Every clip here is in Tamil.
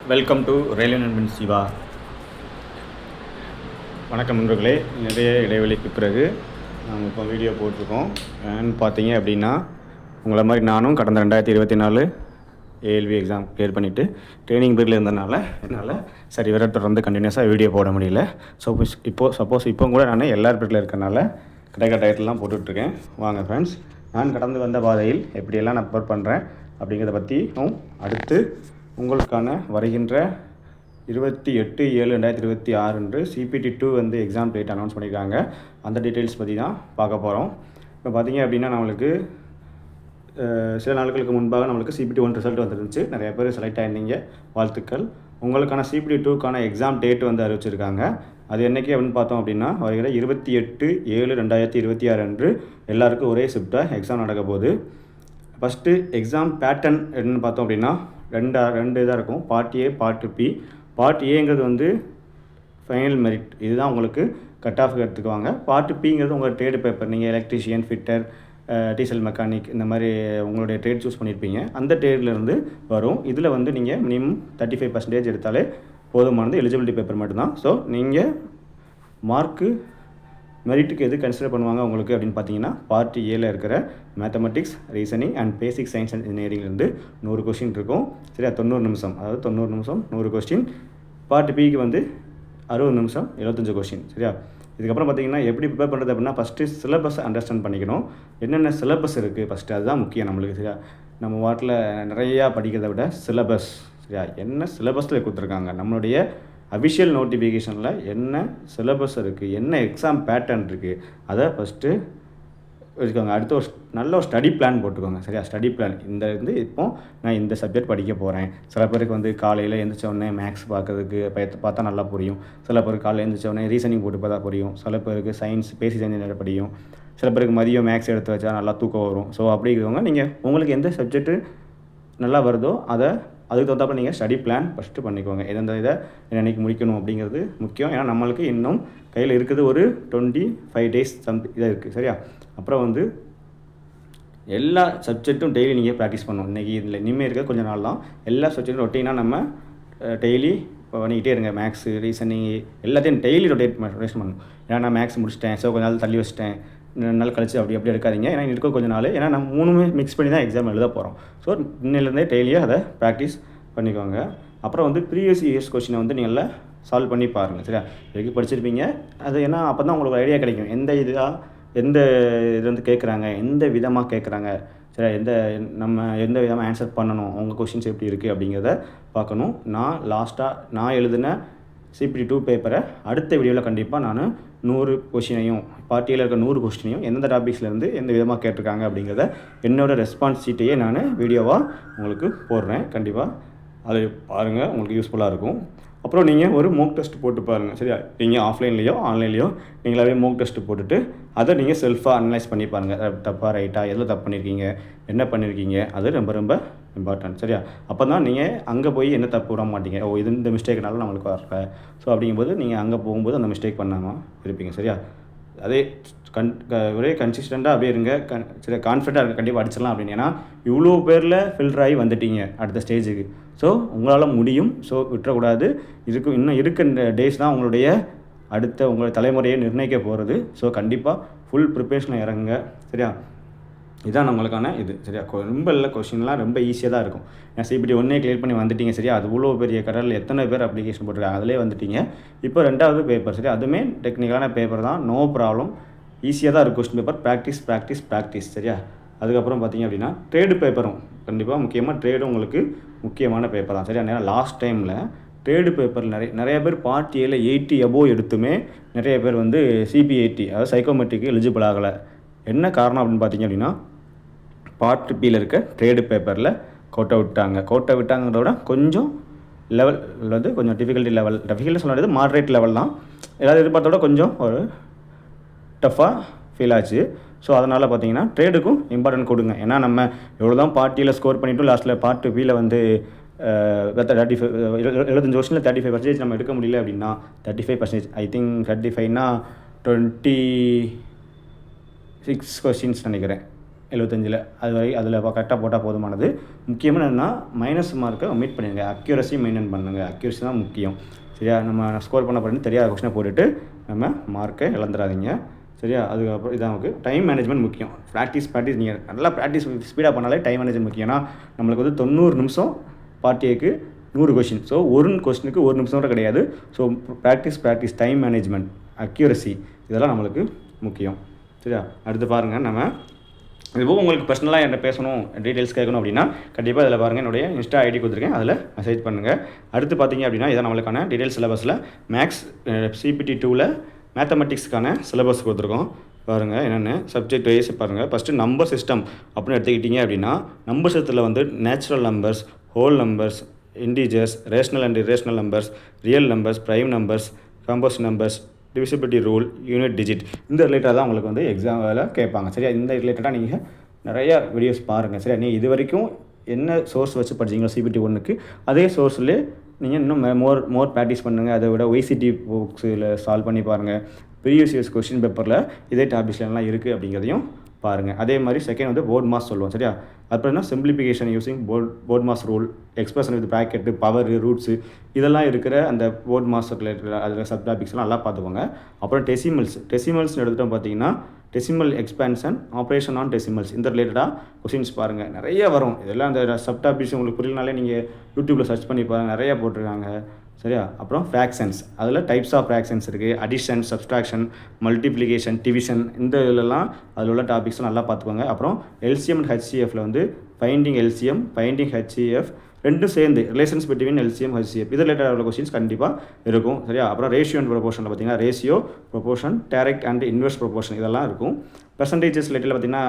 வெல்கம் டு ரயில்வே நண்பன் சிவா. வணக்கம் நண்பர்களே. நிறைய இடைவெளிக்கு பிறகு நாங்கள் இப்போ வீடியோ போட்டிருக்கோம். ஏன்னு பார்த்தீங்க அப்படின்னா, உங்களை மாதிரி நானும் கடந்த 2024 ஏஎல்வி எக்ஸாம் கிளியர் பண்ணிவிட்டு ட்ரைனிங் பீரியடில் இருந்ததுனால என்னால் சரி வர தொடர்ந்து கண்டினியூஸாக வீடியோ போட முடியல. சப்போஸ் இப்போ கூட நான் எல்லார் பீரியடில் இருக்கனால கிடைக்கிற டயத்துலாம் போட்டுட்ருக்கேன். வாங்க ஃப்ரெண்ட்ஸ், நான் கடந்து வந்த பாதையில் எப்படியெல்லாம் நான் ப்ரிப்பேர் பண்ணுறேன் அப்படிங்கிறத பற்றியும், அடுத்து உங்களுக்கான வருகின்ற 28/7/2026 அன்று CPT-2 வந்து எக்ஸாம் டேட் அனௌன்ஸ் பண்ணியிருக்காங்க. அந்த டீட்டெயில்ஸ் பற்றி தான் பார்க்க போகிறோம். இப்போ பார்த்தீங்க அப்படின்னா, நம்மளுக்கு சில நாட்களுக்கு முன்பாக நம்மளுக்கு CPT-1 ரிசல்ட் வந்துருந்துச்சு. நிறைய பேர் செலக்ட் ஆகிருந்தீங்க, வாழ்த்துக்கள். உங்களுக்கான CPT-2க்கான எக்ஸாம் டேட் வந்து அறிவிச்சிருக்காங்க. அது என்றைக்கு அப்படின்னு பார்த்தோம் அப்படின்னா, வருகிற 28/7/2026 அன்று எல்லாருக்கும் ஒரே ஷிஃப்ட்டாக எக்ஸாம் நடக்க போகுது. ஃபஸ்ட்டு எக்ஸாம் பேட்டர்ன் என்னென்னு பார்த்தோம் அப்படின்னா, ரெண்டு இதாக இருக்கும். Part A, part B. Part ஏங்கிறது வந்து ஃபைனல் மெரிட், இதுதான் உங்களுக்கு கட் ஆஃப் எடுத்துக்குவாங்க. பார்ட் பிங்கிறது உங்கள் ட்ரேடு பேப்பர். நீங்கள் எலக்ட்ரிஷியன், ஃபிட்டர், டீசல் மெக்கானிக் இந்த மாதிரி உங்களுடைய ட்ரேட் சூஸ் பண்ணியிருப்பீங்க. அந்த ட்ரேட்லேருந்து வரும். இதில் வந்து நீங்கள் மினிமம் 35% எடுத்தாலே போதுமானது. எலிஜிபிலிட்டி பேப்பர் மட்டும்தான். ஸோ நீங்கள் மார்க்கு மெரிட்டுக்கு எது கன்சிடர் பண்ணுவாங்க உங்களுக்கு அப்படின்னு பார்த்தீங்கன்னா, பார்ட் ஏல இருக்கிற mathematics, reasoning and basic science and இன்ஜினியரிங்லேருந்து 100 கொஸ்டின் இருக்கும். சரியா, 90 நிமிஷம். அதாவது 90 நிமிஷம் 100 கொஸ்டின். பார்ட் பிக்கு வந்து 60 நிமிஷம் 75 கொஸ்டின். சரியா, இதுக்கப்புறம் பார்த்தீங்கன்னா எப்படி ப்ரிப்பேர் பண்ணுறது அப்படின்னா, ஃபஸ்ட்டு சிலபஸ் அண்டர்ஸ்டாண்ட் பண்ணிக்கணும். என்னென்ன சிலபஸ் இருக்குது ஃபஸ்ட்டு, அதுதான் முக்கியம் நம்மளுக்கு. சரியா, நம்ம வாட்டில் நிறையா படிக்கிறத விட சிலபஸ், சரியா, என்ன சிலபஸில் கொடுத்துருக்காங்க, நம்மளுடைய அஃபிஷியல் நோட்டிஃபிகேஷனில் என்ன சிலபஸ் இருக்குது, என்ன எக்ஸாம் பேட்டர்ன் இருக்குது, அதை ஃபஸ்ட்டு வச்சுக்கோங்க. அடுத்து ஒரு நல்ல ஒரு ஸ்டடி பிளான் போட்டுக்கோங்க. சரியா, ஸ்டடி பிளான் இப்போது நான் இந்த சப்ஜெக்ட் படிக்க போகிறேன். சில பேருக்கு வந்து காலையில் எழுந்திரிச்சோடனே மேக்ஸ் பார்க்கறதுக்கு பார்த்தா நல்லா புரியும். சில பேருக்கு காலையில் எழுந்திரிச்சோடனே ரீசனிங் போட்டு பார்த்தா புரியும். சில பேருக்கு சயின்ஸ், பேசிக் சயின்ஸ் படியும். சில பேருக்கு மதியம் மேக்ஸ் எடுத்து வச்சா நல்லா தூக்கம் வரும். ஸோ அப்படிங்கிறவங்க நீங்கள் உங்களுக்கு எந்த சப்ஜெக்ட்டு நல்லா வருதோ அதுக்கு தகுந்தாப்பில் நீங்கள் ஸ்டடி பிளான் ஃபஸ்ட்டு பண்ணிக்கோங்க. எந்தெந்த இதை என்னென்னைக்கு முடிக்கணும் அப்படிங்கிறது முக்கியம். ஏன்னா நம்மளுக்கு இன்னும் கையில் இருக்குது ஒரு 25 டேஸ் இதாக இருக்குது. சரியா, அப்புறம் வந்து எல்லா சப்ஜெக்ட்டும் டெய்லி நீங்கள் ப்ராக்டிஸ் பண்ணணும். இன்றைக்கி இதில் இனிமேல் இருக்க கொஞ்சம் நாள் தான் எல்லா சப்ஜெக்டும் ரொட்டீனாக நம்ம டெய்லி பண்ணிக்கிட்டே இருங்க. மேக்ஸு, ரீசனிங் எல்லாத்தையும் டெய்லி ரொட்டேஷன் பண்ணணும். ஏன்னா நான் மேக்ஸ் முடிச்சிட்டேன், ஸோ கொஞ்ச நாள் தள்ளி வச்சிட்டேன், 2 நாள் கழிச்சு அப்படி எடுக்காதீங்க. ஏன்னா இருக்க கொஞ்சம் நாள், ஏன்னா நம்ம 3 மிக்ஸ் பண்ணி தான் எக்ஸாம் எழுத போகிறோம். ஸோ இன்னிலேருந்தே டெய்லியாக அதை ப்ராக்டிஸ் பண்ணிக்கோங்க. அப்புறம் வந்து ப்ரீவியஸ் இயர்ஸ் கொஸ்டினை வந்து நீங்கள் சால்வ் பண்ணி பாருங்கள். சரியா, இதுக்கு படிச்சிருப்பீங்க அது. ஏன்னா அப்போ தான் உங்களுக்கு ஐடியா கிடைக்கும், எந்த இது வந்து கேட்குறாங்க, எந்த விதமாக கேட்குறாங்க. சரி, எந்த விதமாக ஆன்சர் பண்ணணும், உங்கள் கொஸ்டின்ஸ் எப்படி இருக்குது அப்படிங்கிறத பார்க்கணும். நான் எழுதின CPT-2 பேப்பரை அடுத்த வீடியோவில் கண்டிப்பாக நான் 100 கொஸ்டினையும், பார்ட்டியில் இருக்க 100 கொஸ்டினையும் எந்த டாபிக்ஸ்லேருந்து எந்த விதமாக கேட்டிருக்காங்க அப்படிங்கிறத என்னோடய ரெஸ்பான்ஸ் ஷீட்டையே நான் வீடியோவாக உங்களுக்கு போடுறேன். கண்டிப்பாக அதை பாருங்கள், உங்களுக்கு யூஸ்ஃபுல்லாக இருக்கும். அப்புறம் நீங்கள் ஒரு மோக் டெஸ்ட் போட்டு பாருங்கள். சரியா, நீங்கள் ஆஃப்லைன்லேயோ ஆன்லைன்லேயோ நீங்களாவே மோக் டெஸ்ட் போட்டுட்டு அதை நீங்கள் செல்ஃபாக அனலைஸ் பண்ணி பாருங்கள். தப்பாக ரைட்டாக, எதில் தப்பு பண்ணியிருக்கீங்க, என்ன பண்ணியிருக்கீங்க, அது ரொம்ப ரொம்ப இம்பார்ட்டன்ட். சரியா, அப்போ தான் நீங்கள் அங்கே போய் என்ன தப்பு விட மாட்டீங்க. இந்த மிஸ்டேக்னால நம்மளுக்கு வரல. ஸோ அப்படிங்கும்போது நீங்கள் அங்கே போகும்போது அந்த மிஸ்டேக் பண்ணாமல் இருப்பீங்க. சரியா, அதே ஒரே கன்சிஸ்டண்ட்டாக அப்படியே இருங்க. சரி, கான்ஃபிடண்ட்டாக இருக்க, கண்டிப்பாக அடிச்சிடலாம் அப்படின்னு. ஏன்னா இவ்வளோ பேரில் ஃபில்டர் ஆகி வந்துட்டீங்க அடுத்த ஸ்டேஜுக்கு. ஸோ உங்களால் முடியும். ஸோ விட்டுறக்கூடாது. இன்னும் இருக்க டேஸ் தான் உங்களுடைய அடுத்த உங்களுடைய தலைமுறையை நிர்ணயிக்க போகிறது. ஸோ கண்டிப்பாக ஃபுல் ப்ரிப்பரேஷனில் இறங்குங்க. சரியா, இதுதான் நம்மளுக்கான இது. சரியா, ரொம்ப இல்லை, கொஸ்டின்லாம் ரொம்ப ஈஸியாக தான் இருக்கும். ஏன்னா CPT-1 கிளியர் பண்ணி வந்துட்டீங்க. சரியா, அது இவ்வளோ பெரிய கடலில் எத்தனை பேர் அப்ளிகேஷன் போட்டிருக்காங்க, அதிலே வந்துட்டீங்க. இப்போ 2வது பேப்பர். சரியா, அதுவுமே டெக்னிக்கலான பேப்பர் தான், நோ ப்ராப்ளம். ஈஸியாக தான் இருக்கும் கொஸ்டின் பேப்பர். ப்ராக்டிஸ். சரியா, அதுக்கப்புறம் பார்த்தீங்க அப்படின்னா ட்ரேடு பேப்பரும் கண்டிப்பாக முக்கியமாக ட்ரேடும் உங்களுக்கு முக்கியமான பேப்பர் தான். சரியா, ஏன்னா லாஸ்ட் டைமில் ட்ரேடு பேப்பர் நிறைய பேர் பார்ட் ஏல 80 above எடுத்துமே நிறைய பேர் வந்து CP80 அதாவது சைக்கோமெட்ரிக்கு எலிஜிபிள் ஆகலை. என்ன காரணம் அப்படின்னு பார்த்தீங்க அப்படின்னா, பார்ட் பியில் இருக்க ட்ரேடு பேப்பரில் கோட்டை விட்டாங்கிறத விட கொஞ்சம் லெவல் வந்து கொஞ்சம் டிஃபிகல்ட்டி சொல்கிறது மாட்ரேட் லெவல் தான். ஏதாவது எதிர்பார்த்தோட கொஞ்சம் ஒரு டஃப்பாக ஃபீல் ஆச்சு. ஸோ அதனால் பார்த்தீங்கன்னா ட்ரேடுக்கும் இம்பார்ட்டன்ட் கொடுங்க. ஏன்னா நம்ம எவ்வளோ தான் பார்ட்டியில் ஸ்கோர் பண்ணிவிட்டு லாஸ்ட்டில் பார்ட் பியில் வந்து 75 வருஷத்தில் 35% நம்ம எடுக்க முடியல அப்படின்னா, 35% ஐ திங்க் 35னா 26 கொஸ்டின்ஸ் நினைக்கிறேன். 75 அது வரை அதில் கரெக்டாக போட்டால் போதுமானது. முக்கியமாக என்னென்னா மைனஸ் மார்க்கை ஒமிட் பண்ணிடுங்க. அக்யூரஸி மெயின்டைன் பண்ணுங்கள். அக்யூரஸி தான் முக்கியம். சரியா? நம்ம ஸ்கோர் பண்ண பண்ணி தெரியாத கொஸ்டினை போட்டுட்டு நம்ம மார்க்கை இழந்துடாதீங்க. சரியா? அதுக்கப்புறம் இதான் நமக்கு டைம் மேனேஜ்மெண்ட் முக்கியம். ப்ராக்டிஸ் நீங்கள் நல்லா ப்ராக்டிஸ் ஸ்பீடாக பண்ணாலே டைம் மேனேஜ்மெண்ட் முக்கியம். ஏன்னா நம்மளுக்கு வந்து 90 நிமிஷம் பார்ட் ஏக்கு 100 கொஸ்டின். ஸோ ஒரு கொஸ்டினுக்கு 1 நிமிஷம் கூட கிடையாது. So practice time management, accuracy இதெல்லாம் நம்மளுக்கு முக்கியம். சரியா? அடுத்து பாருங்கள், நம்ம இதுவும் உங்களுக்கு பர்சனலாக என்கிட்ட பேசணும், டீட்டெயில்ஸ் கேட்கணும் அப்படின்னா கண்டிப்பாக இதில் பாருங்கள், என்னுடைய இன்ஸ்டா ஐடி கொடுத்துருக்கேன், அதில் மெசேஜ் பண்ணுங்கள். அடுத்து பார்த்தீங்க அப்படின்னா இதான் நம்மளுக்கான டீட்டெயில்ஸ் சிலபஸில் மேக்ஸ் CPT 2ல் மேத்தமெட்டிக்ஸ்க்கான சிலபஸ் கொடுத்துருக்கோம். பாருங்கள் என்னென்னு சப்ஜெக்ட் வைஸ் பாருங்கள். ஃபஸ்ட்டு நம்பர் சிஸ்டம் அப்படின்னு எடுத்துக்கிட்டிங்க அப்படின்னா நம்பர் சிஸ்டத்தில் வந்து natural numbers, whole numbers, integers, rational and irrational numbers, real numbers, prime numbers, combos numbers, divisibility rule, unit digit, இந்த ரிலேட்டடாக தான் உங்களுக்கு வந்து எக்ஸாமில் கேட்பாங்க. சரியா? இந்த ரிலேட்டடாக நீங்கள் நிறையா வீடியோஸ் பாருங்கள். சரியா? நீங்கள் இது வரைக்கும் என்ன சோர்ஸ் வச்சு படிச்சிங்களோ CPT 1க்கு அதே சோர்ஸ்லேயே நீங்கள் இன்னும் மோர் ப்ராக்டிஸ் பண்ணுங்கள். அதை விட OCT புக்ஸில் சால்வ் பண்ணி பாருங்கள். ப்ரீவியஸ் இயர்ஸ் கொஸ்டின் பேப்பரில் இதே டாபிக்ஸ்லாம் இருக்குது அப்படிங்கிறதையும் பாருங்கள். அதே மாதிரி செகண்ட் வந்து போர்ட் மாஸ் சொல்லுவோம். சரியா? அப்புறம் என்ன simplification using BODMAS rule, expression with bracket, power, roots இதெல்லாம் இருக்கிற அந்த போர்ட் மாஸ் ரிலேட்டட் அதில் சப் டாபிக்ஸ்லாம் நல்லா பார்த்துக்கோங்க. அப்புறம் டெசிமல்ஸ்னு எடுத்துகிட்டோம் பார்த்தீங்கன்னா decimal expansion, operation on decimals, இந்த ரிலேட்டடாக கொஸ்டின்ஸ் பாருங்கள். நிறைய வரும். இதெல்லாம் அந்த சப் டாபிக்ஸ் உங்களுக்கு புரியலனாலே நீங்கள் யூடியூப்பில் சர்ச் பண்ணி பாருங்கள், நிறையா போட்டிருக்காங்க. சரியா? அப்புறம் ஃப்ராக்ஷன்ஸ், அதில் டைப்ஸ் ஆஃப் ஃப்ராக்ஷன்ஸ் இருக்குது. அடிஷன், சப்ஸ்ட்ராக்ஷன், மல்டிப்ளிகேஷன், டிவிஷன், இந்த இதிலலாம் அதில் உள்ள டாபிக்ஸ்லாம் நல்லா பார்த்துக்கோங்க. அப்புறம் LCM அண்ட் HCFல வந்து ஃபைண்டிங் LCM, ஃபைண்டிங் HCF ரெண்டும் சேர்ந்து ரிலேஷன்ஸ் பிட்வீன் LCM, HCF இது ரிலேட்டட் உள்ள கொஸ்டின்ஸ் கண்டிப்பாக இருக்கும். சரியா? அப்புறம் ரேஷியோ அண்ட் ப்ரொபோர்ஷனில் பார்த்தீங்கன்னா ratio, proportion, direct and inverse proportion இதெல்லாம் இருக்கும். பெர்சன்டேஜஸ் ரிலேட்டில் பார்த்தீங்கன்னா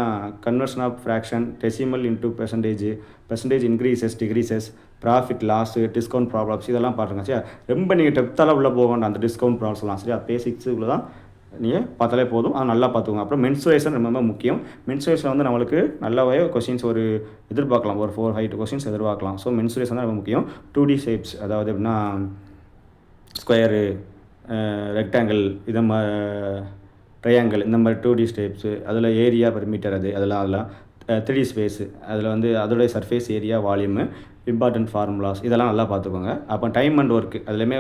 conversion of fraction, decimal into percentage increases, decreases, profit, loss, discount problems இதெல்லாம் பாருங்க. சரியா? ரொம்ப நீங்கள் டெப்த்தாலாம் உள்ளே போக வேண்டாம். அந்த டிஸ்கவுண்ட் ப்ராப்ளம்ஸ்லாம் சரியா பேசிக்ஸ் இவ்வளோ தான் நீங்கள் பார்த்தாலே போதும். அது நல்லா பார்த்துக்கோங்க. அப்புறம் மென்சுரேஷன் ரொம்ப முக்கியம். மென்சுரேஷன் வந்து நம்மளுக்கு நல்லாவே கொஸ்டின்ஸ் ஒரு எதிர்பார்க்கலாம், ஒரு 4-5 கொஸ்டின்ஸ் எதிர்பார்க்கலாம். ஸோ மென்சுரேஷன் தான் ரொம்ப முக்கியம். 2D ஷேப்ஸ், அதாவது எப்படின்னா ஸ்கொயரு, ரெக்டாங்கிள், இதை ட்ரையாங்கிள், இந்த மாதிரி 2D ஷேப்ஸு, அதில் ஏரியா பெர் மீட்டர் அதெல்லாம் 3D ஸ்பேஸு, அதில் வந்து அதோடைய surface area, volume, important formulas இதெல்லாம் நல்லா பார்த்துக்கோங்க. அப்போ டைம் அண்ட் ஒர்க்கு, அதுலேயுமே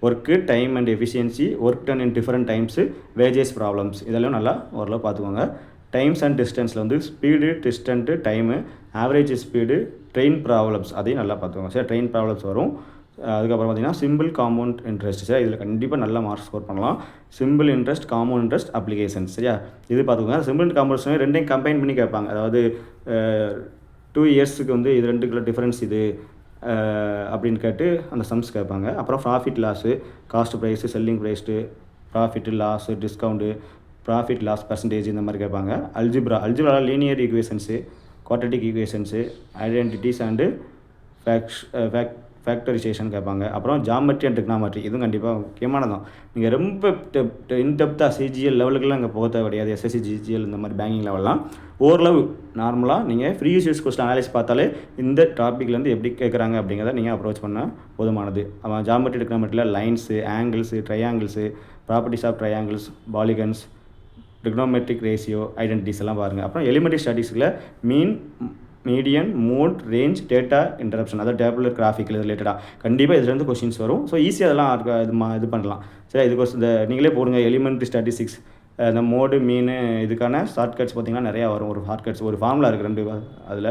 work, time and efficiency, work done in different times, wages problems இதெல்லாம் நல்லா ஓரளவு பார்த்துக்கோங்க. டைம்ஸ் அண்ட் டிஸ்டன்ஸில் வந்து speed, distant, time, average speed, train problems அதையும் நல்லா பார்த்துக்கோங்க. சரி, ட்ரெயின் ப்ராப்ளம்ஸ் வரும். அதுக்கப்புறம் பார்த்தீங்கன்னா சிம்பிள், காம்பவுண்ட் இன்ட்ரெஸ்ட். சரி, இதில் கண்டிப்பாக நல்ல மார்க் ஸ்கோர் பண்ணலாம். Simple interest, compound interest, applications. சரியா? இது பார்த்துக்கோங்க. சிம்பிள் அண்ட் காம்பவுண்ட் ரெண்டையும் கம்பைன் பண்ணி கேட்பாங்க. அதாவது 2 இயர்ஸுக்கு வந்து இது ரெண்டுக்குள்ள டிஃப்ரென்ஸ் இது அப்படின்னு கேட்டு அந்த சம்ஸ் கேட்பாங்க. அப்புறம் profit, loss, cost price, selling price, profit, loss, discount, profit loss percentage இந்த மாதிரி கேட்பாங்க. Algebra linear equations, quadratic equations, identities and factorisation கேட்பாங்க. அப்புறம் ஜாமெட்ரி அண்ட் ட்ரிக்னாமெட்ரி இதுவும் கண்டிப்பாக முக்கியமானதான். நீங்கள் ரொம்ப இன்டெப்த்தாக CGL லெவலுக்குலாம் இங்கே போக தேவை கிடையாது. SSC, GGL இந்த மாதிரி பேங்கிங் லெவல்லாம் ஓரளவு நார்மலாக நீங்கள் ப்ரீவியஸ் கொஸ்டின் அனலைஸ் பார்த்தாலே இந்த டாப்பிக்லேருந்து எப்படி கேட்குறாங்க அப்படிங்கிறத நீங்கள் அப்ரோச் பண்ண போதுமானது. அவன் ஜாமெட்ரி ட்ரிக்னாமெட்ரியில் lines, angles, triangles, properties of triangles, polygons, trigonometric ratio, identities எல்லாம் பாருங்கள். அப்புறம் எலிமெண்ட்ரி ஸ்டாட்டிஸ்டிக்ஸில் mean, median, mode, range, data interpretation, அதாவது டேபுலர் கிராஃபிக்கல் ரிலேட்டடாக கண்டிப்பாக இதுலேருந்து கொஸ்டின்ஸ் வரும். ஸோ ஈஸியாக அதெல்லாம் இது பண்ணலாம். சரி, இதுக்கு இந்த நீங்களே போடுங்க எலிமெண்ட்ரி ஸ்டாட்டிஸ்டிக்ஸ், இந்த மோடு, மீன் இதுக்கான ஷார்ட்கட்ஸ் பார்த்தீங்கன்னா நிறையா வரும். ஒரு ஷார்ட்கட்ஸ் ஒரு ஃபார்முலா இருக்குது 2 அதில்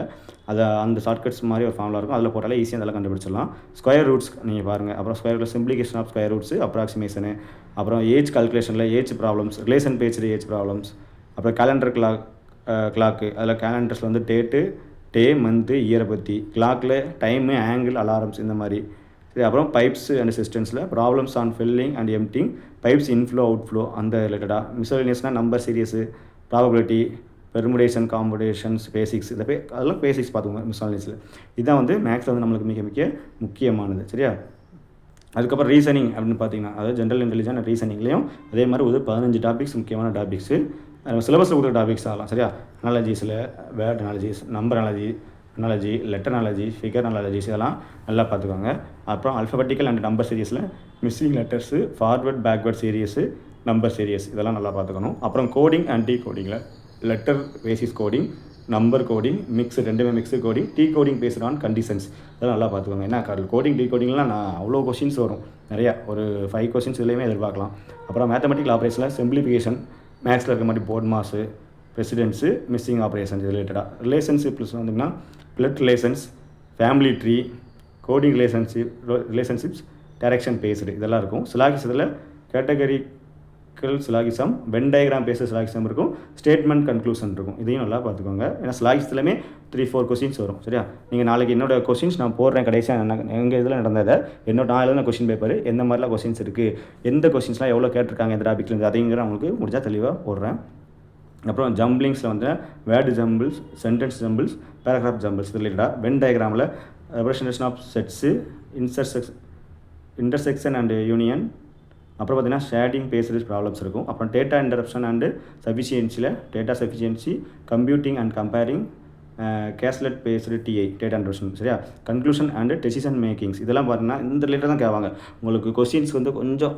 அந்த ஷார்ட்கட்ஸ் மாதிரி ஒரு ஃபார்முலா இருக்கும். அதில் போட்டாலே ஈஸியாக அதெல்லாம் கண்டுபிடிச்சிடலாம். ஸ்கொயர் ரூட்ஸ் நீங்கள் பாருங்கள். அப்புறம் square simplification of square roots, approximation, அப்புறம் ஏஜ் கால்குலேஷனில் ஏஜ் ப்ராப்ளம்ஸ், ரிலேஷன் பேஜில் ஏஜ் ப்ராப்ளம்ஸ், அப்புறம் கேலண்டர் கிளாக்கு அதில் கேலண்டர்ஸில் வந்து டே, மந்த்து, இயரை பற்றி, கிளாக்கில் டைமு, ஆங்கிள், அலாரம்ஸ் இந்த மாதிரி. சரி, அப்புறம் பைப்ஸ் அண்ட் சிஸ்டம்ஸில் problems on filling and emptying, pipes inflow outflow அந்த ரிலேட்டடாக. மிஸ்செலேனியஸ்னால் number series, probability, permutation, combinations, basics அதெல்லாம் பேசிக்ஸ் பார்த்துக்கோங்க மிஸ்செலேனியஸில். இதுதான் வந்து மேக்ஸில் வந்து நம்மளுக்கு மிக முக்கியமானது. சரியா? அதுக்கப்புறம் ரீசனிங் அப்படின்னு பார்த்தீங்கன்னா அதாவது ஜென்ரல் இன்டெலிஜென்ஸ் ரீசனிங்லேயும் அதே மாதிரி ஒரு 15 டாபிக்ஸ் முக்கியமான டாபிக்ஸு சிலபஸில் கொடுக்குற டாபிக்ஸ் ஆகலாம். சரியா? அனாலஜிஸில் word analogies, number analogy, letter analogy, figure analogies இதெல்லாம் நல்லா பார்த்துக்கோங்க. அப்புறம் அல்ஃபபெட்டிக்கல் அண்ட் நம்பர் சீரியஸில் missing letters, forward backward series, number series இதெல்லாம் நல்லா பார்த்துக்கணும். அப்புறம் கோடிங் அண்ட் டீ கோடிங்கில் letter basis coding, number coding ரெண்டுமே mix coding, decoding based on conditions. இதெல்லாம் நல்லா பார்த்துக்கோங்க. ஏன்னா கோடிங் டீ கோடிங்லாம் நான் அவ்வளோ கொஷின்ஸ் வரும் நிறையா, ஒரு 5 கொஷின்ஸ் இதுலேயுமே எதிர்பார்க்கலாம். அப்புறம் மேத்தமெட்டிக்கல் ஆப்ரேஷனில் சிம்பிளிஃபிகேஷன், மேக்ஸில் இருக்க மாதிரி BODMAS, precedence, missing operations ரிலேட்டடாக. ரிலேஷன்ஷிப்ஸ் வந்திங்கன்னா blood relations, family tree, coding relationships, direction based இதெல்லாம் இருக்கும். சிலாகிசத்தில் categorical syllogism, Venn diagram based syllogism இருக்கும், ஸ்டேட்மெண்ட் கன்க்ளூஷன் இருக்கும். இதையும் நல்லா பார்த்துக்கோங்க. ஏன்னா சிலாகிசத்துலேயுமே 3-4 கொஷின்ஸ் வரும். சரியா, நீங்கள் நாளைக்கு என்னோட கொஷின்ஸ் நான் போடுறேன் கடைசியாக எங்கள் இதில் நடந்ததை, நான் எழுதின கொஷின் பேப்பர் எந்த மாதிரிலாம் கொஷின்ஸ் இருக்குது, எந்த கொஷின்ஸ்லாம் எவ்வளோ கேட்டிருக்காங்க இந்த டாபிக்லேருந்து, அதைங்கிற உங்களுக்கு முடிஞ்சால் தெளிவாக போடுறேன். அப்புறம் ஜம்பிளிங்ஸில் வந்து word jumbles, sentence jumbles, paragraph jumbles ரிலேட்டடாக. வென் டயக்ராமில் representation of sets, intersection and union, அப்புறம் பார்த்தீங்கன்னா ஷேடிங் பேஸ்டு ப்ராப்ளம்ஸ் இருக்கும். அப்புறம் டேட்டா இன்டரப்ஷன் அண்டு சஃபிஷியன்சியில் data sufficiency, computing and comparing, caselet based DI data interpretation. சரியா, கன்க்ளூஷன் அண்டு டெசிஷன் மேக்கிங்ஸ் இதெல்லாம் பார்த்தீங்கன்னா இந்த ரிலேட்டட் தான் கேட்பாங்க. உங்களுக்கு கொஸ்டின்ஸ் வந்து கொஞ்சம்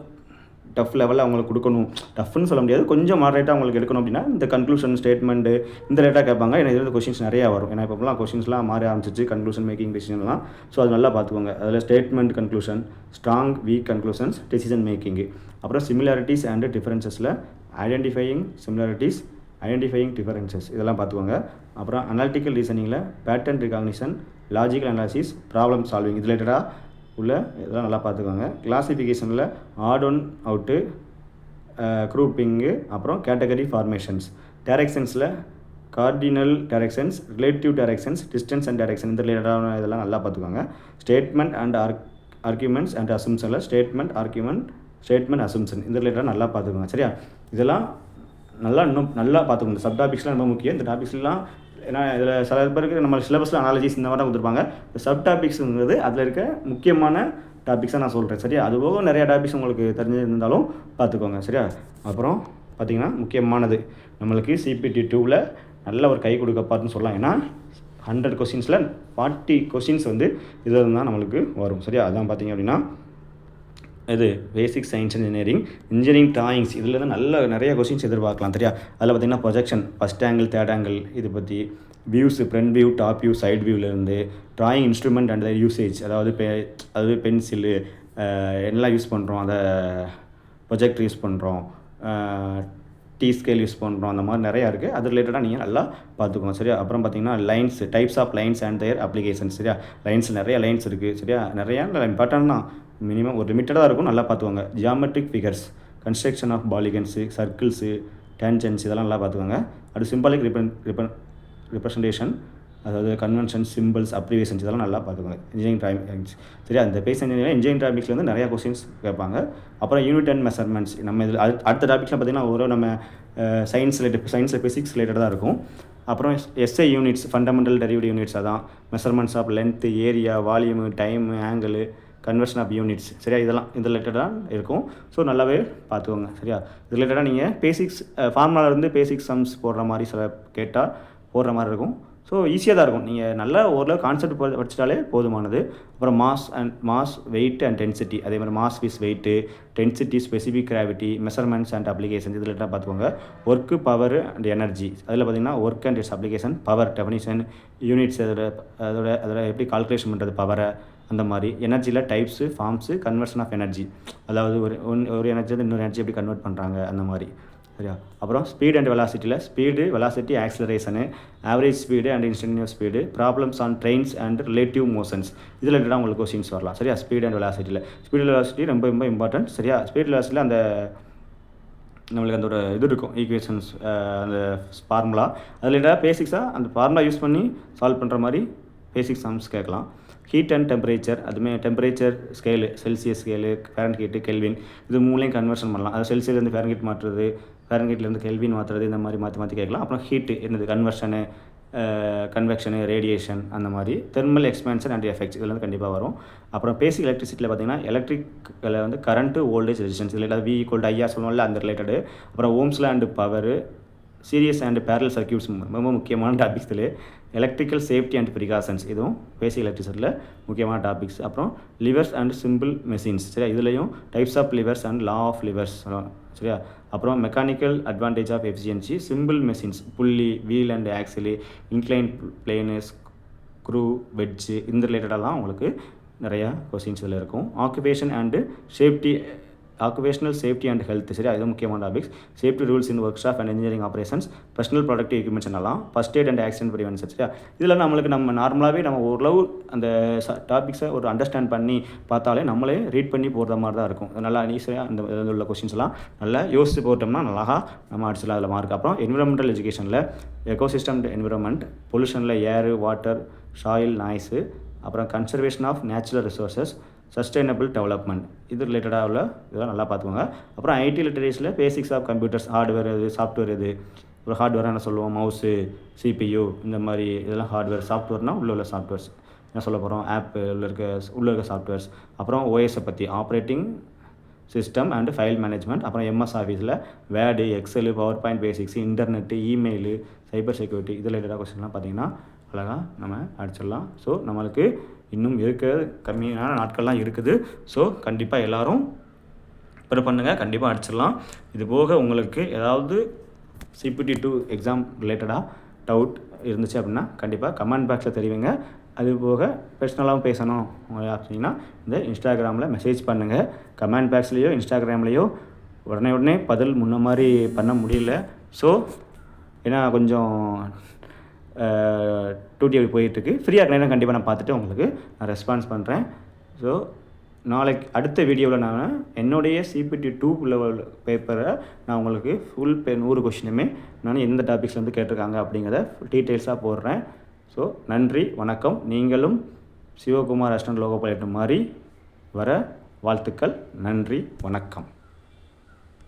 டஃப் லெவலில் அவங்களுக்கு கொடுக்கணும், டஃப்னு சொல்ல முடியாது, கொஞ்சம் மாடரேட்டாக அவங்களுக்கு எடுக்கணும் அப்படின்னா இந்த கன்க்ளூஷன் ஸ்டேட்மெண்ட்டு இந்த ரிலேட்டாக கேட்பாங்க. ஏன்னா இதில் கொஷின்ஸ் நிறையா வரும். ஏன்னா இப்போலாம் கொஷின்ஸ்லாம் மாற ஆரம்பிச்சிச்சு, கன்க்ளூஷன் மேக்கிங் டெசிஷன்லாம். ஸோ அது நல்லா பார்த்துக்கோங்க. அதில் statement conclusion, strong weak conclusions, decision making. அப்புறம் சிமிலாரிட்டிஸ் அண்ட் டிஃபரன்சஸில் ஐடென்டிஃபையிங் சிமிலாரிட்டிஸ், ஐடென்டிஃபையிங் டிஃபரன்சஸ் இதெல்லாம் பார்த்துக்கோங்க. அப்புறம் அனாலிட்டிக்கல் ரீசனிங்கில் pattern recognition, logical analysis, problem solving இது ரிலேட்டடாக உள்ள இதெல்லாம் நல்லா பார்த்துக்கோங்க. கிளாசிஃபிகேஷனில் ஆட் ஒன் அவுட்டு, குரூப்பிங்கு, அப்புறம் கேட்டகரி ஃபார்மேஷன்ஸ். டைரக்ஷன்ஸில் cardinal directions, relative directions, distance and direction இந்த ரிலேட்டடான இதெல்லாம் நல்லா பார்த்துக்கோங்க. ஸ்டேட்மெண்ட் அண்ட் ஆர்கியூமெண்ட்ஸ் அண்ட் அசம்ஷனில் ஸ்டேட்மெண்ட் அசம்ஷன் இந்த ரிலேட்டடாக நல்லா பார்த்துக்கோங்க. சரியா, இதெல்லாம் இன்னும் நல்லா பார்த்துக்கோங்க. சப் டாபிக்ஸ்லாம் ரொம்ப முக்கியம். இந்த டாபிக்ஸ்லாம் ஏன்னா இதில் சில பேருக்கு நம்ம சிலபஸில் அனாலஜிஸ் இந்த மாதிரி தான் கொடுத்துருப்பாங்க. இந்த சப் டாபிக்ஸுங்கிறது அதில் இருக்க முக்கியமான டாபிக்ஸாக நான் சொல்கிறேன். சரியா, அதுபோக நிறையா டாபிக்ஸ் உங்களுக்கு தெரிஞ்சிருந்தாலும் பார்த்துக்கோங்க. சரியா, அப்புறம் பார்த்திங்கன்னா முக்கியமானது நம்மளுக்கு CPT 2ல் நல்ல ஒரு கை கொடுக்கப்பாருன்னு சொல்லலாம். ஏன்னா 100 கொஷின்ஸில் 40 கொஷின்ஸ் வந்து இதில் தான் நம்மளுக்கு வரும். சரியா, அதான் பார்த்திங்க அப்படின்னா இது பேசிக் சயின்ஸ் இன்ஜினியரிங் ட்ராயிங்ஸ் இதில் தான் நிறைய கொஸ்டின்ஸ் எதிர்பார்க்கலாம். சரியா, அதில் பார்த்திங்கன்னா projection, first angle, third angle இது பற்றி, views, front view, top view, side வியூவிலேருந்து, ட்ராயிங் இன்ஸ்ட்ருமெண்ட் அண்ட் யூசேஜ், அதாவது பென்சிலு என்னெல்லாம் யூஸ் பண்ணுறோம், அதை ப்ரொஜெக்டர் யூஸ் பண்ணுறோம், டீ ஸ்கேல் யூஸ் பண்ணுறோம், அந்த மாதிரி நிறையா இருக்குது. அது ரிலேட்டடாக நீங்கள் நல்லா பார்த்துக்கோங்க. சரியா, அப்புறம் பார்த்திங்கன்னா lines, types of lines and their applications. சரியா, லைன்ஸில் நிறைய லைன்ஸ் இருக்குது. சரியா, நிறையா இம்பார்ட்டன்ட் தான், மினிமம் ஒரு லிமிட்டடாக இருக்கும், நல்லா பார்த்துக்கோங்க. Geometric figures, construction of polygons, circles, tangents இதெல்லாம் நல்லா பார்த்துக்கோங்க. அது சிம்பாலிக் ரிப்ரசன்டேஷன், அதாவது கன்வென்ஷன், சிம்பிள்ஸ், அப்ரிவேஷன்ஸ் இதெல்லாம் நல்லா பார்த்துக்கோங்க. Engineering topics. சரியா, இந்த பேஸ் இன்ஜினியரிங் டாபிக்ஸில் வந்து நிறையா கொஸ்டின்ஸ் கேட்பாங்க. அப்புறம் யூனிட் அண்ட் மெஷர்மெண்ட்ஸ் நம்ம இதில் அடுத்த டாபிக்ஸில் பார்த்திங்கன்னா நம்ம சயின்ஸில் ஃபிசிக்ஸ் ரிலேட்டடாக இருக்கும். அப்புறம் SI units, fundamental derivative units, அதான் measurements of length, area, volume, time, angle, conversion of units. சரியா, இதெல்லாம் இது ரிலேட்டடாக இருக்கும். ஸோ நல்லாவே பார்த்துக்கோங்க. சரியா, இது ரிலேட்டடாக நீங்கள் பேசிக்ஸ் ஃபார்முலாலேருந்து பேசிக் சம்ஸ் போடுற மாதிரி சில கேட்டால் போடுற மாதிரி இருக்கும். ஸோ ஈஸியாக தான் இருக்கும். நீங்கள் நல்லா ஓரளவு கான்செப்ட் படிச்சிட்டாலே போதுமானது. அப்புறம் மாஸ், வெயிட் அண்ட் டென்சிட்டி, அதே மாதிரி mass vs weight, density, specific gravity, measurements and application இதில் பார்த்துக்கோங்க. ஒர்க்கு, பவர் அண்ட் எனர்ஜி, அதில் பார்த்திங்கன்னா work and its application, power definition, units அதோட எப்படி கால்குலேஷன் பண்ணுறது பவரை, அந்த மாதிரி. எனர்ஜியில் types, forms, conversion of energy, அதாவது ஒரு எனர்ஜி வந்து இன்னொரு எனர்ஜி எப்படி கன்வெர்ட் பண்ணுறாங்க அந்த மாதிரி. சரியா, அப்புறம் ஸ்பீட் அண்ட் வெலாசிட்டியில் speed, velocity, acceleration, average speed and instantaneous speed, problems on trains and relative motions இதில் இருந்தால் உங்களுக்கு கொஸ்டின்ஸ் வரலாம். சரியா, ஸ்பீட் அண்ட் வெலாசிட்டியில் வெலாசிட்டி ரொம்ப இம்பார்ட்டன்ட். சரியா, ஸ்பீட் வெலாசிட்டியில் அந்த நம்மளுக்கு அந்த ஒரு இது இருக்கும், ஈக்குவேஷன்ஸ், அந்த ஃபார்முலா அதில் பேசிக்ஸாக அந்த ஃபார்முலா யூஸ் பண்ணி சால்வ் பண்ணுற மாதிரி பேசிக் சம்ஸ் கேட்கலாம். ஹீட் அண்ட் டெம்பரேச்சர், அதுமே temperature scale, Celsius scale, Fahrenheit, Kelvin இது மூலையும் கன்வர்ஷன் பண்ணலாம். அது செல்சியஸ்லேருந்து ஃபேரன் ஹீட் மாற்றுறது, ஃபேரன் ஹீட்லேருந்து கெல்வின் மாற்றுறது, இந்த மாதிரி மாற்றி கேட்கலாம். அப்புறம் ஹீட்டு என்னது, கன்வர்ஷனு, கன்வெக்ஷனு, ரேடியேஷன், அந்த மாதிரி. தெர்மல் எக்ஸ்பேன்ஷன் அண்ட் எஃபெக்ட்ஸ் இதில் வந்து கண்டிப்பாக வரும். அப்புறம் பேசிக் எலக்ட்ரிசிட்டியில் பார்த்திங்கன்னா எலக்ட்ரிக்கில் வந்து கரண்ட்டு, வோல்டேஜ், ரெசிஸ்டன்ஸ் இதில் V = IR சொல்லுவோம்ல அந்த ரிலேட்டடு. அப்புறம் ஓம்ஸில் and power, series and parallel circuits ரொம்ப முக்கியமான டாபிக்ஸ். இதில் எலக்ட்ரிக்கல் சேஃப்டி அண்ட் ப்ரிகாஷன்ஸ் இதுவும் பேசிக் எலக்ட்ரிசிட்டியில் முக்கியமான டாபிக்ஸ். அப்புறம் லிவர்ஸ் அண்ட் சிம்பிள் மெஷின்ஸ். சரியா, இதுலேயும் types of levers and law of levers. சரியா, அப்புறம் mechanical advantage of efficiency, simple machines, pulley, wheel and axle, incline plane, screw, wedge, இந்த ரிலேட்டடெல்லாம் உங்களுக்கு நிறையா கொஸ்டின்ஸ் இதில் இருக்கும். ஆக்குபேஷனல் சேஃப்டி அண்ட் ஹெல்த், சரியா, இது முக்கியமான topics. Safety rules in work and engineering operations, personal product equipments என்னலாம், first aid and accident prevention, சரியா. இதில் நம்மளுக்கு நம்ம நார்மலாகவே நம்ம ஓரளவு அந்த டாபிக்ஸை ஒரு அண்டர்ஸ்டாண்ட் பண்ணி பார்த்தாலே நம்மளே ரீட் பண்ணி போடுற மாதிரி தான் இருக்கும். நல்லா ஈஸியாக அந்த இதில் உள்ள கொஸ்டின்ஸ்லாம் நல்லா யோசித்து போட்டோம்னா நல்லா நம்ம அடிச்சிடலாம் அதில் மார்க். அப்புறம் என்விரான்மெண்டல் எஜுகேஷனில் எக்கோசிஸ்டம் என்விரான்மெண்ட், பொல்யூஷனில் ஏரு, வாட்டர், சாயில், நாய்ஸு, அப்புறம் conservation of natural resources, sustainable development, இது ரிலேட்டடாக உள்ள இதெல்லாம் நல்லா பார்த்துக்கோங்க. அப்புறம் ஐடி லிட்டரேஸில் பேசிக்ஸ் ஆஃப் கம்ப்யூட்டர்ஸ், ஹார்ட்வேர் எது, சாஃப்ட்வேர் எது, ஒரு ஹார்ட்வேராக என்ன சொல்லுவோம், மவுஸு, CPU, இந்த மாதிரி இதெல்லாம் ஹார்ட்வேர். சாஃப்ட்வேர்னால் உள்ள சாஃப்ட்வேர்ஸ் என்ன சொல்ல போகிறோம், ஆப்பு உள்ள இருக்க சாஃப்ட்வேர்ஸ். அப்புறம் OSஐ பற்றி, operating system and file management. அப்புறம் MS ஆஃபீஸில் Word, Excel, PowerPoint basics, internet, email, cyber security, இது ரிலேட்டடாக கொஸ்டின்லாம் பார்த்திங்கன்னா அழகாக நம்ம அடிச்சிடலாம். ஸோ நம்மளுக்கு இன்னும் கம்மியான நாட்கள்லாம் இருக்குது. ஸோ கண்டிப்பாக எல்லோரும் ப்ரிப்பேர் பண்ணுங்கள், கண்டிப்பாக அடிச்சிடலாம். இது போக உங்களுக்கு ஏதாவது CPT-2 எக்ஸாம் ரிலேட்டடாக டவுட் இருந்துச்சு அப்படின்னா கண்டிப்பாக கமெண்ட் பாக்ஸில் தெரிவிங்க. அது போக பர்சனலாகவும் பேசணும் அப்படின்னா இந்த இன்ஸ்டாகிராமில் மெசேஜ் பண்ணுங்கள். கமெண்ட் பாக்ஸ்லேயோ இன்ஸ்டாகிராம்லேயோ உடனே பதில் முன்ன மாதிரி பண்ண முடியல. ஸோ ஏன்னா கொஞ்சம் டூட்டி அப்படி போயிட்டுருக்கு. ஃப்ரீயாக இருக்கிற கண்டிப்பாக நான் பார்த்துட்டு உங்களுக்கு நான் ரெஸ்பான்ஸ் பண்ணுறேன். ஸோ நாளைக்கு அடுத்த வீடியோவில் நான் என்னுடைய CPT-2 லெவல் பேப்பரை நான் உங்களுக்கு ஃபுல் 100 கொஷினுமே நான் எந்த டாபிக்ஸ்லேருந்து கேட்டிருக்காங்க அப்படிங்கிறத டீட்டெயில்ஸாக போடுறேன். ஸோ நன்றி, வணக்கம். நீங்களும் சிவகுமார் அசிஸ்டன்ட் லோகோ பைலட் மாதிரி வர வாழ்த்துக்கள். நன்றி, வணக்கம்.